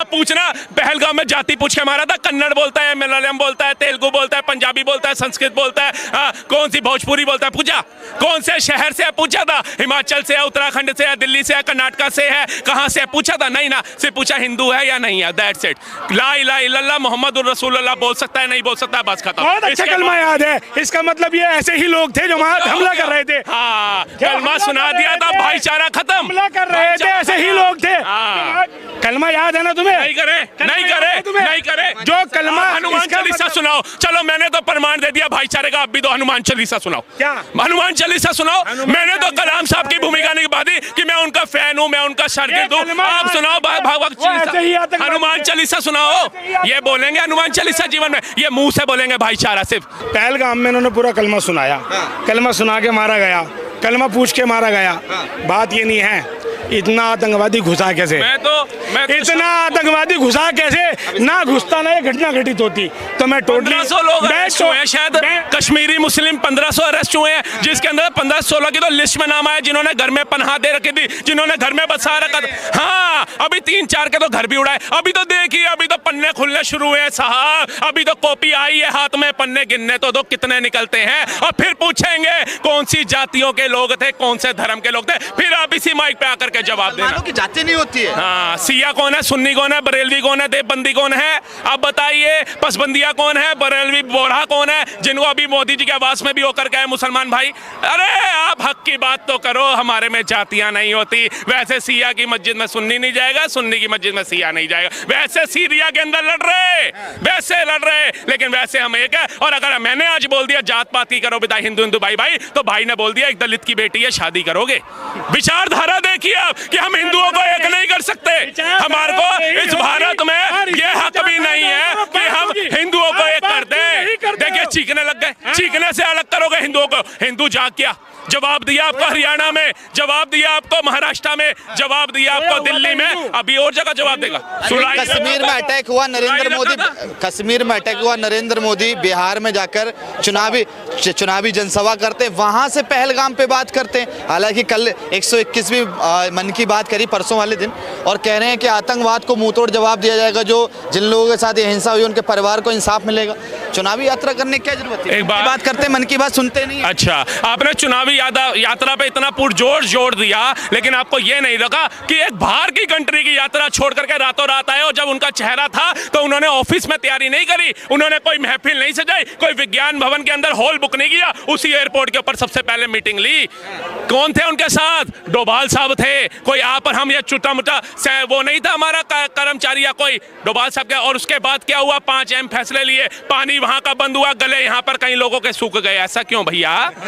पूछना, पहलगाम में जाति पूछ के मारा था। कन्नड़ बोलता है, मलयालम बोलता है, तेलुगु बोलता है, पंजाबी बोलता है, संस्कृत बोलता है, कौन सी भोजपुरी बोलता है, पूछा? कौन से शहर से है, पूछा था? हिमाचल से है, उत्तराखंड से है, दिल्ली से है, कर्नाटक से है, कहां से है, पूछा था? नहीं ना, सिर्फ पूछा हिंदू है या नहीं है, दैट्स इट। ला इलाहा इल्लल्लाह मुहम्मदुर रसूलुल्लाह बोल सकता है, नहीं बोल सकता, बस खत्म। बहुत अच्छा कलमा याद है। इसका मतलब ये ऐसे ही लोग थे जो वहां हमला कर रहे थे। हाँ, कलमा सुना दिया था, भाईचारा खत्म। हमला कर रहे थे, ऐसे ही लोग थे। कलमा याद है ना तुम्हें? नहीं करे, नहीं करे, नहीं करे। जो कलमा, हनुमान चालीसा सुनाओ। चलो मैंने तो प्रमाण दे दिया भाईचारे का, आप भी तो हनुमान चालीसा सुनाओ। क्या हनुमान चालीसा सुनाओ? मैंने तो कलाम साहब की भूमिका निभा दी कि मैं उनका फैन हूँ, मैं उनका शागिर्द हूँ। आप सुनाओ भागवत चालीसा, हनुमान चालीसा सुनाओ। ये बोलेंगे हनुमान चालीसा जीवन में, ये मुंह से बोलेंगे भाईचारा सिर्फ। पहलगाम में इन्होंने पूरा कलमा सुनाया, कलमा सुना के मारा गया, कलमा पूछ के मारा गया। बात ये नहीं है इतना आतंकवादी घुसा कैसे, मैं तो इतना आतंकवादी घुसा कैसे, ना घुसता ना ये घटना घटित होती। तो मैं टोटली 1500 लोग अरेस्ट हुए हैं, शायद कश्मीरी मुस्लिम 1500 अरेस्ट हुए हैं, जिसके अंदर 15-16 की तो लिस्ट में नाम आया जिन्होंने घर में पनाह दे रखी थी, जिन्होंने घर में बसा रखा था। हाँ, अभी 3-4 के तो घर भी उड़ाए। अभी तो देखिए, अभी तो पन्ने खुलने शुरू हुए हैं साहब, अभी तो कॉपी आई है हाथ में, पन्ने गिनने तो दो कितने निकलते हैं। और फिर पूछेंगे कौन सी जातियों के लोग थे, कौन से धर्म के लोग थे, फिर आप इसी माइक पे आकर के जवाब देना की जाति नहीं होती है। हाँ, सिया कौन है, सुन्नी कौन है, बरेलवी कौन है, देवबंदी कौन है, आप बताइए। पसबंदिया कौन है, बरेलवी बोरा कौन है, जिनको अभी मोदी जी के आवास में भी होकर गए मुसलमान भाई। अरे आप हक की बात तो करो, हमारे में जातियां नहीं होती। वैसे सिया की मस्जिद में सुन्नी नहीं जाएगा, सुन्नी की मस्जिद में सिया नहीं जाएगा। वैसे सीरिया के अंदर लड़ रहे, वैसे लड़ रहे, लेकिन वैसे हम एक है। और अगर मैंने आज बोल दिया जात पात की करो बिताई, हिंदू हिंदू भाई भाई, तो भाई ने बोल दिया एक दलित की बेटी है, शादी करोगे। विचारधारा देखिए आप कि हम हिंदुओं को एक नहीं कर सकते। हमारे को इस भारत में ये हक भी नहीं है कि हम हिंदुओं को एक कर दें। देखिए चीखने लग गए, चीखने से अलग करोगे हिंदुओं को। हिंदू जाग क्या, जवाब दिया आपको हरियाणा में, जवाब दिया आपको महाराष्ट्र में, जवाब दिया आपको दिल्ली में, अभी और जगह जवाब देगा। कश्मीर में अटैक हुआ नरेंद्र मोदी, कश्मीर में अटैक हुआ नरेंद्र मोदी बिहार में जाकर चुनावी जनसभा करते, वहां से पहलगाम पे बात करते हैं। हालांकि कल 121वीं मन की बात करी परसों वाले दिन, और कह रहे हैं कि आतंकवाद को मुंहतोड़ जवाब दिया जाएगा, जो जिन लोगों के साथ ये हिंसा हुई उनके परिवार को इंसाफ मिलेगा। चुनावी यात्रा करने की क्या जरूरत है? एक बात करते, मन की बात सुनते नहीं। अच्छा, आपने चुनावी यात्रा पे इतना पुरजोर जोर दिया, लेकिन आपको ये नहीं लगा कि एक बाहर की कंट्री की यात्रा छोड़ करके रातों रात आए, और जब उनका चेहरा था तो उन्होंने ऑफिस में तैयारी नहीं करी, उन्होंने कोई महफिल नहीं सजाई, कोई विज्ञान भवन के अंदर हॉल बुक नहीं किया, उसी एयरपोर्ट के ऊपर सबसे पहले मीटिंग ली। कौन थे उनके साथ? डोभाल साहब थे, कोई आप और हम या छोटा मोटा वो नहीं था हमारा कर्मचारी या कोई, डोभाल साहब के। और उसके बाद क्या हुआ? 5 अहम फैसले लिए, पानी वहां का बंद हुआ, गले यहाँ पर कई लोगों के सूख गए। ऐसा क्यों भैया?